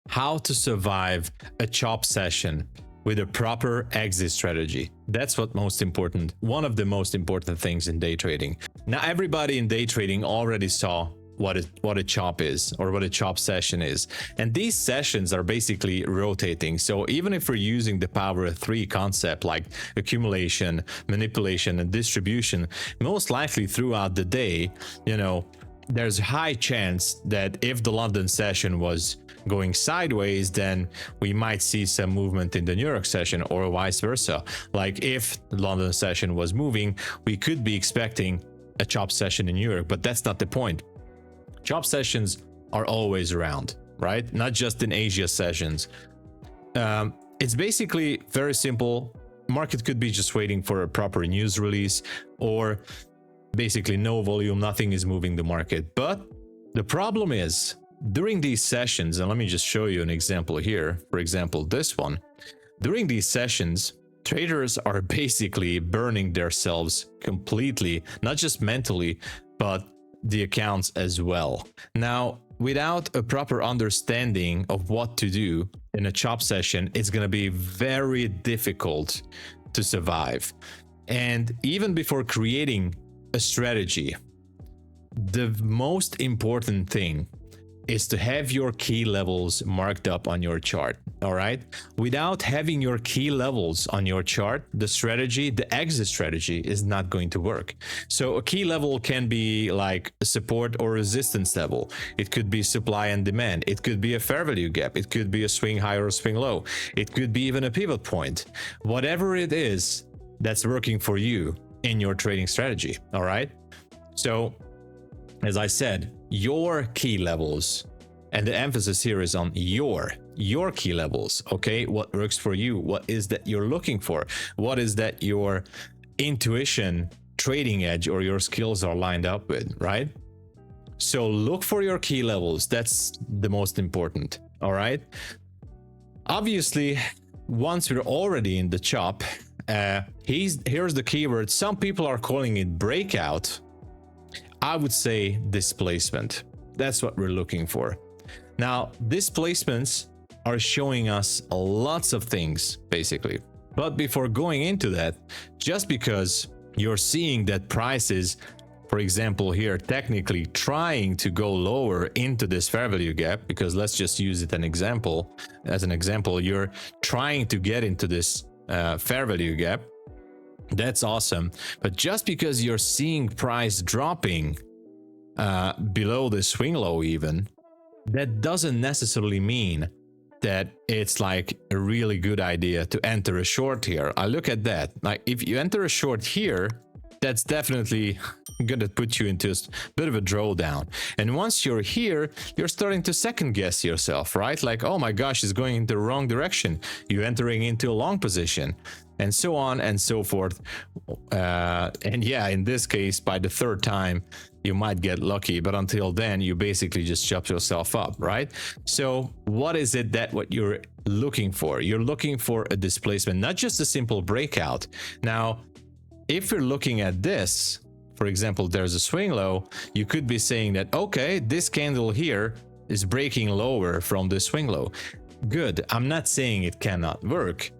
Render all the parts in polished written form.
how to survive a chop session with a proper exit strategy. That's what most important, one of the most important things in day trading. Now, everybody in day trading already saw what a chop is, or what a chop session is. And these sessions are basically rotating. So even if we're using the power of three concept like accumulation, manipulation, and distribution, most likely throughout the day, you know, there's a high chance that if the London session was going sideways, then we might see some movement in the New York session, or vice versa. Like if the London session was moving, we could be expecting a chop session in New York, but that's not the point. Chop sessions are always around, right? Not just in Asia sessions. It's basically very simple. Market could be just waiting for a proper news release, or basically no volume, nothing is moving the market. But the problem is, during these sessions, and let me just show you an example here, for example, this one. During these sessions, traders are basically burning themselves completely, not just mentally, but the accounts as well. Now, without a proper understanding of what to do in a chop session, it's going to be very difficult to survive. And even before creating a strategy, the most important thing is to have your key levels marked up on your chart. All right, without having your key levels on your chart, the strategy, the exit strategy, is not going to work. So a key level can be like a support or resistance level. It could be supply and demand. It could be a fair value gap. It could be a swing high or a swing low. It could be even a pivot point. Whatever it is that's working for you in your trading strategy. All right, so as I said, your key levels, and the emphasis here is on your key levels. Okay, what works for you? What is that you're looking for? What is that your intuition, trading edge, or your skills are lined up with, right? So look for your key levels. That's the most important. All right, obviously, once we're already in the chop, here's the keyword. Some people are calling it breakout. I would say displacement. That's what we're looking for. Now, displacements are showing us lots of things, basically. But before going into that, just because you're seeing that prices, for example, here, technically trying to go lower into this fair value gap, because let's just use it as an example, you're trying to get into this fair value gap. That's awesome. But just because you're seeing price dropping below the swing low even, that doesn't necessarily mean that it's like a really good idea to enter a short here. I look at that. Like if you enter a short here, that's definitely going to put you into a bit of a drawdown. And once you're here, you're starting to second guess yourself, right? Like, oh my gosh, it's going in the wrong direction. You're entering into a long position, and so on and so forth. And yeah, in this case, by the third time, you might get lucky, but until then, you basically just chop yourself up, right? So what is it that what you're looking for? You're looking for a displacement, not just a simple breakout. Now, if you're looking at this, for example, there's a swing low, you could be saying that, okay, this candle here is breaking lower from the swing low. Good. I'm not saying it cannot work,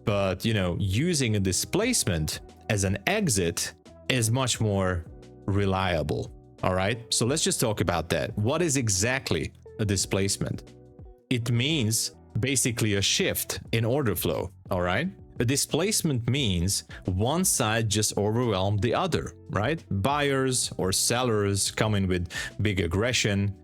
but you know, using a displacement as an exit is much more reliable. All right, so let's just talk about that. What is exactly a displacement? It means basically a shift in order flow. All right, a displacement means one side just overwhelmed the other, right? Buyers or sellers come in with big aggression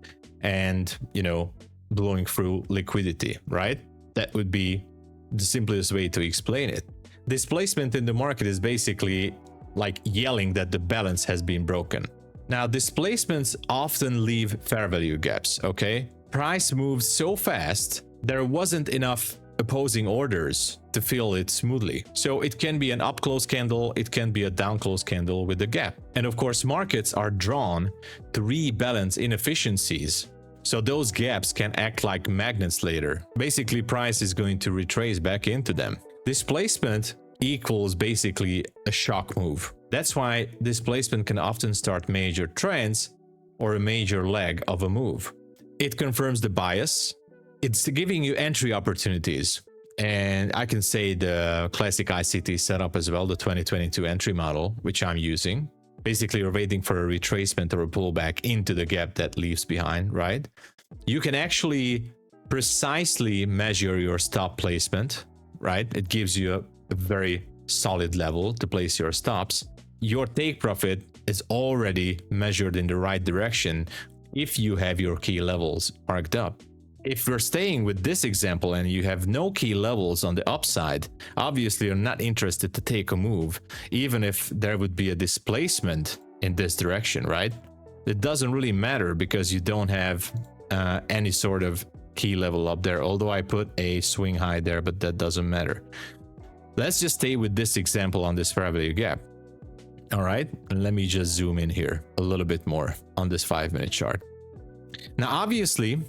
and, you know, blowing through liquidity, right? That would be the simplest way to explain it. Displacement in the market is basically like yelling that the balance has been broken. Now, displacements often leave fair value gaps, okay? Price moved so fast, there wasn't enough opposing orders to fill it smoothly. So it can be an up close candle, it can be a down close candle with a gap. And of course, markets are drawn to rebalance inefficiencies. So those gaps can act like magnets later. Basically, price is going to retrace back into them. Displacement equals basically a shock move. That's why displacement can often start major trends or a major leg of a move. It confirms the bias. it's giving you entry opportunities. And I can say the classic ICT setup as well, the 2022 entry model, which I'm using. Basically, you're waiting for a retracement or a pullback into the gap that leaves behind, right? You can actually precisely measure your stop placement, right? It gives you a very solid level to place your stops. Your take profit is already measured in the right direction if you have your key levels marked up. If we're staying with this example and you have no key levels on the upside, obviously you're not interested to take a move, even if there would be a displacement in this direction, right? It doesn't really matter because you don't have any sort of key level up there, although I put a swing high there, but that doesn't matter. Let's just stay with this example on this fair value gap. All right, and let me just zoom in here a little bit more on this 5-minute chart. Now, obviously,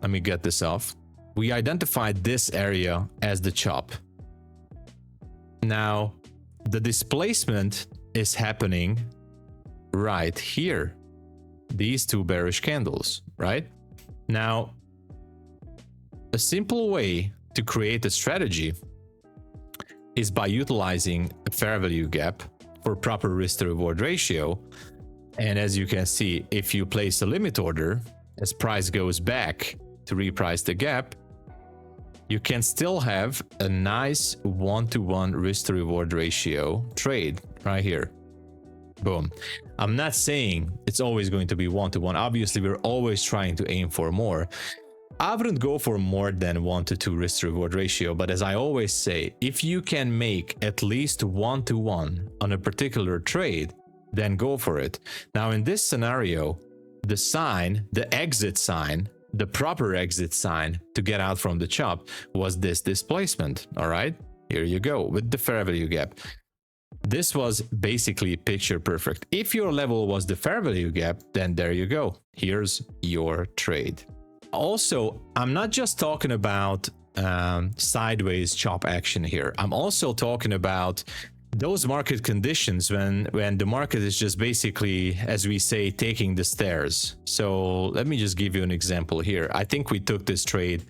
let me get this off. We identified this area as the chop. Now, the displacement is happening right here. These two bearish candles, right? Now, a simple way to create a strategy is by utilizing a fair value gap for proper risk to reward ratio. And as you can see, if you place a limit order, as price goes back to reprice the gap, you can still have a nice 1-to-1 risk to reward ratio trade right here. Boom. I'm not saying it's always going to be 1-to-1. Obviously, we're always trying to aim for more. I wouldn't go for more than 1-to-2 risk to reward ratio, but as I always say, if you can make at least 1-to-1 on a particular trade, then go for it. Now, in this scenario, the sign, the exit sign, the proper exit sign to get out from the chop was this displacement. All right, here you go with the fair value gap. This was basically picture perfect. If your level was the fair value gap, then there you go. Here's your trade. Also, I'm not just talking about sideways chop action here. I'm also talking about those market conditions when the market is just basically, as we say, taking the stairs. So let me just give you an example here. I think we took this trade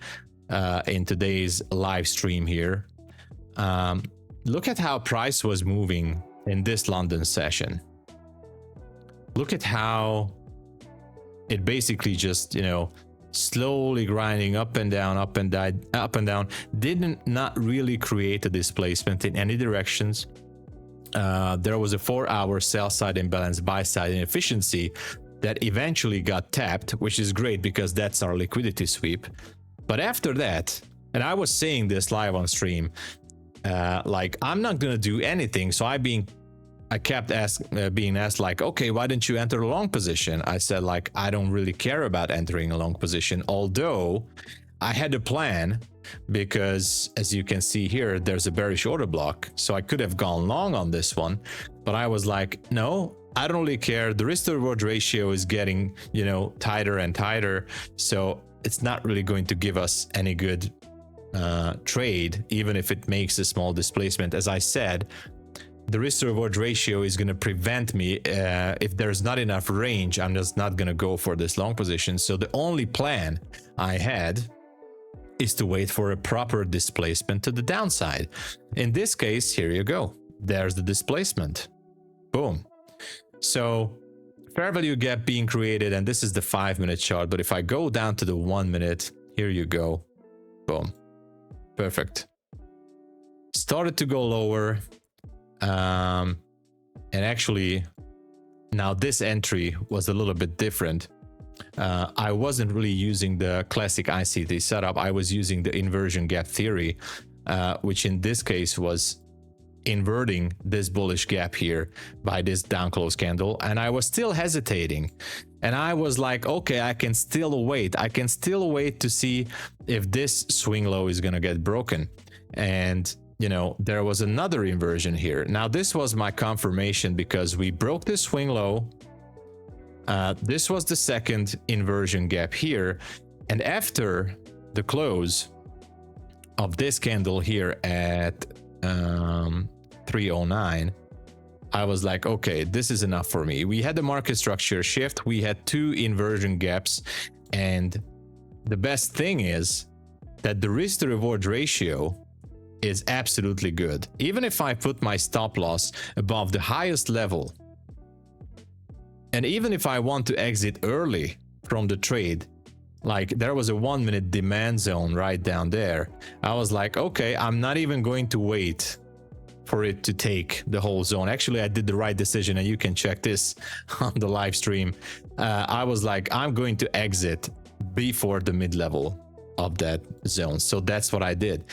in today's live stream here. Look at how price was moving in this London session. Look at how it basically just, you know, slowly grinding up and down, up and down, didn't not really create a displacement in any directions. There was a 4-hour sell side imbalance, buy side inefficiency that eventually got tapped, which is great because that's our liquidity sweep. But after that, and I was saying this live on stream, like I'm not gonna do anything. So I kept being asked like, okay, why didn't you enter a long position? I said like, I don't really care about entering a long position, although I had a plan, because as you can see here, there's a bearish order block. So I could have gone long on this one, but I was like, no, I don't really care. The risk to reward ratio is getting, you know, tighter and tighter. So it's not really going to give us any good trade, even if it makes a small displacement. As I said, the risk to reward ratio is going to prevent me, if there's not enough range, I'm just not going to go for this long position. So the only plan I had is to wait for a proper displacement to the downside. In this case, here you go. There's the displacement. Boom. So fair value gap being created, and this is the 5-minute chart. But if I go down to the 1 minute, here you go. Boom. Perfect. Started to go lower. And actually, now this entry was a little bit different. I wasn't really using the classic ICT setup. I was using the inversion gap theory, which in this case was inverting this bullish gap here by this down close candle. And I was still hesitating. And I was like, okay, I can still wait. I can still wait to see if this swing low is going to get broken. And you know, there was another inversion here. Now, this was my confirmation because we broke this swing low. This was the second inversion gap here. And after the close of this candle here at 309, I was like, okay, this is enough for me. We had the market structure shift. We had 2 inversion gaps. And the best thing is that the risk to reward ratio is absolutely good. Even if I put my stop loss above the highest level, and even if I want to exit early from the trade, like there was a 1 minute demand zone right down there, I was like, okay, I'm not even going to wait for it to take the whole zone. Actually, I did the right decision, and you can check this on the live stream. I was like, I'm going to exit before the mid-level of that zone. So that's what I did.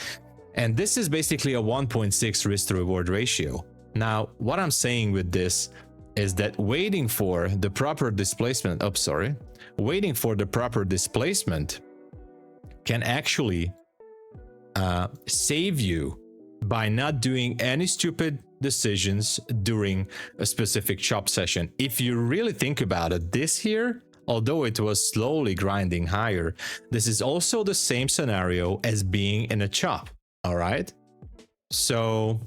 And this is basically a 1.6 risk to reward ratio. Now, what I'm saying with this is that waiting for the proper displacement, waiting for the proper displacement can actually save you by not doing any stupid decisions during a specific chop session. If you really think about it, this here, although it was slowly grinding higher, this is also the same scenario as being in a chop. All right, so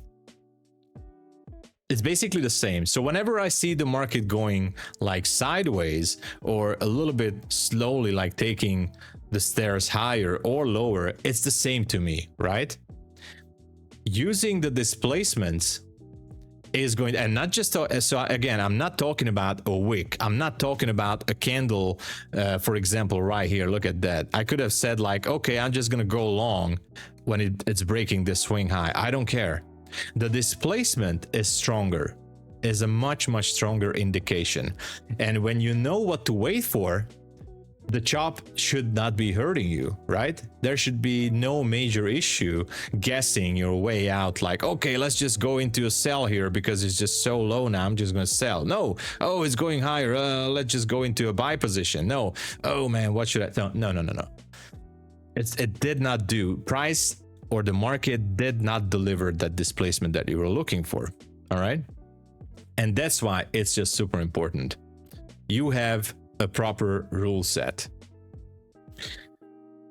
it's basically the same. So whenever I see the market going like sideways or a little bit slowly, like taking the stairs higher or lower, it's the same to me, right? Using the displacements is going, and not just so again, I'm not talking about a wick, I'm not talking about a candle. For example, right here, look at that. I could have said like, okay, I'm just gonna go long when it's breaking this swing high. I don't care. The displacement is stronger, is a much stronger indication. And when you know what to wait for, the chop should not be hurting you, right? There should be no major issue guessing your way out, like, okay, let's just go into a sell here because it's just so low now, I'm just gonna sell. No, oh, it's going higher, let's just go into a buy position. No, oh man, what should I? No. It did not do. Price or the market did not deliver that displacement that you were looking for. All right, and that's why it's just super important. You have a proper rule set.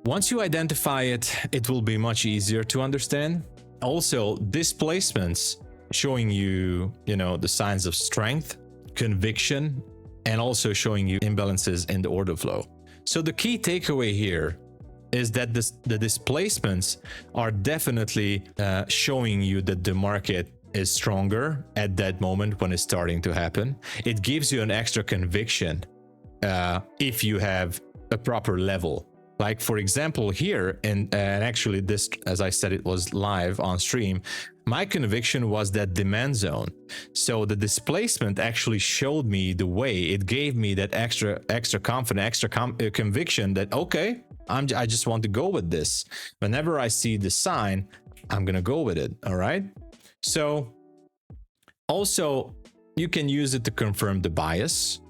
Once you identify it, it will be much easier to understand. Also, displacements showing you, the signs of strength, conviction, and also showing you imbalances in the order flow. So the key takeaway here is that the displacements are definitely showing you that the market is stronger at that moment when it's starting to happen. It gives you an extra conviction if you have a proper level. Like for example here, and actually this, as I said, it was live on stream, my conviction was that demand zone. So the displacement actually showed me the way. It gave me that extra confidence, conviction that, okay, I just want to go with this. Whenever I see the sign, I'm gonna go with it. All right. So also you can use it to confirm the bias,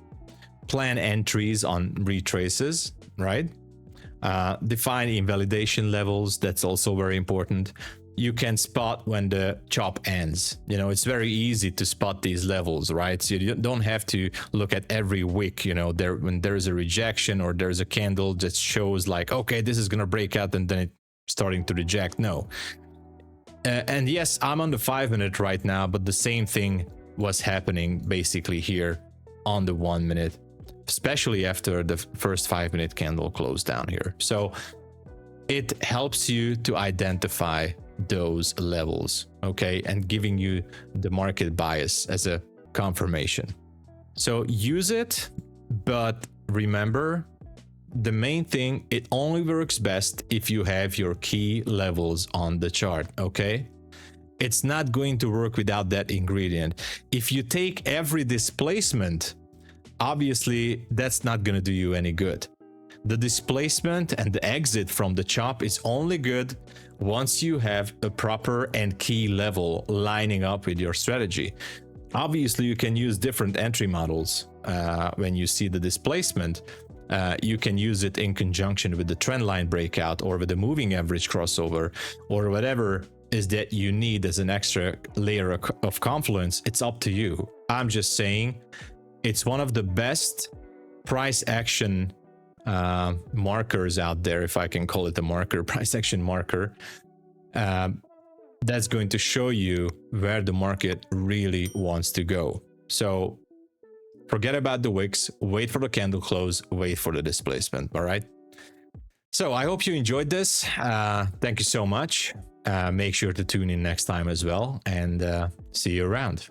plan entries on retraces, right? Define invalidation levels. That's also very important. You can spot when the chop ends. It's very easy to spot these levels, right? So you don't have to look at every wick, when there is a rejection or there's a candle that shows like, okay, this is going to break out and then it's starting to reject. No. And yes, I'm on the 5 minute right now, but the same thing was happening basically here on the 1 minute, especially after the first 5 minute candle closed down here. So it helps you to identify those levels, okay, and giving you the market bias as a confirmation. So use it, but remember, the main thing, it only works best if you have your key levels on the chart, okay? It's not going to work without that ingredient. If you take every displacement, obviously that's not going to do you any good. The displacement and the exit from the chop is only good once you have a proper and key level lining up with your strategy. Obviously, you can use different entry models when you see the displacement. You can use it in conjunction with the trend line breakout or with the moving average crossover or whatever is that you need as an extra layer of confluence. It's up to you. I'm just saying it's one of the best price action markers out there, if I can call it a marker, price action marker, that's going to show you where the market really wants to go. So forget about the wicks, wait for the candle close, wait for the displacement. All right. So I hope you enjoyed this. Thank you so much. Make sure to tune in next time as well, and see you around.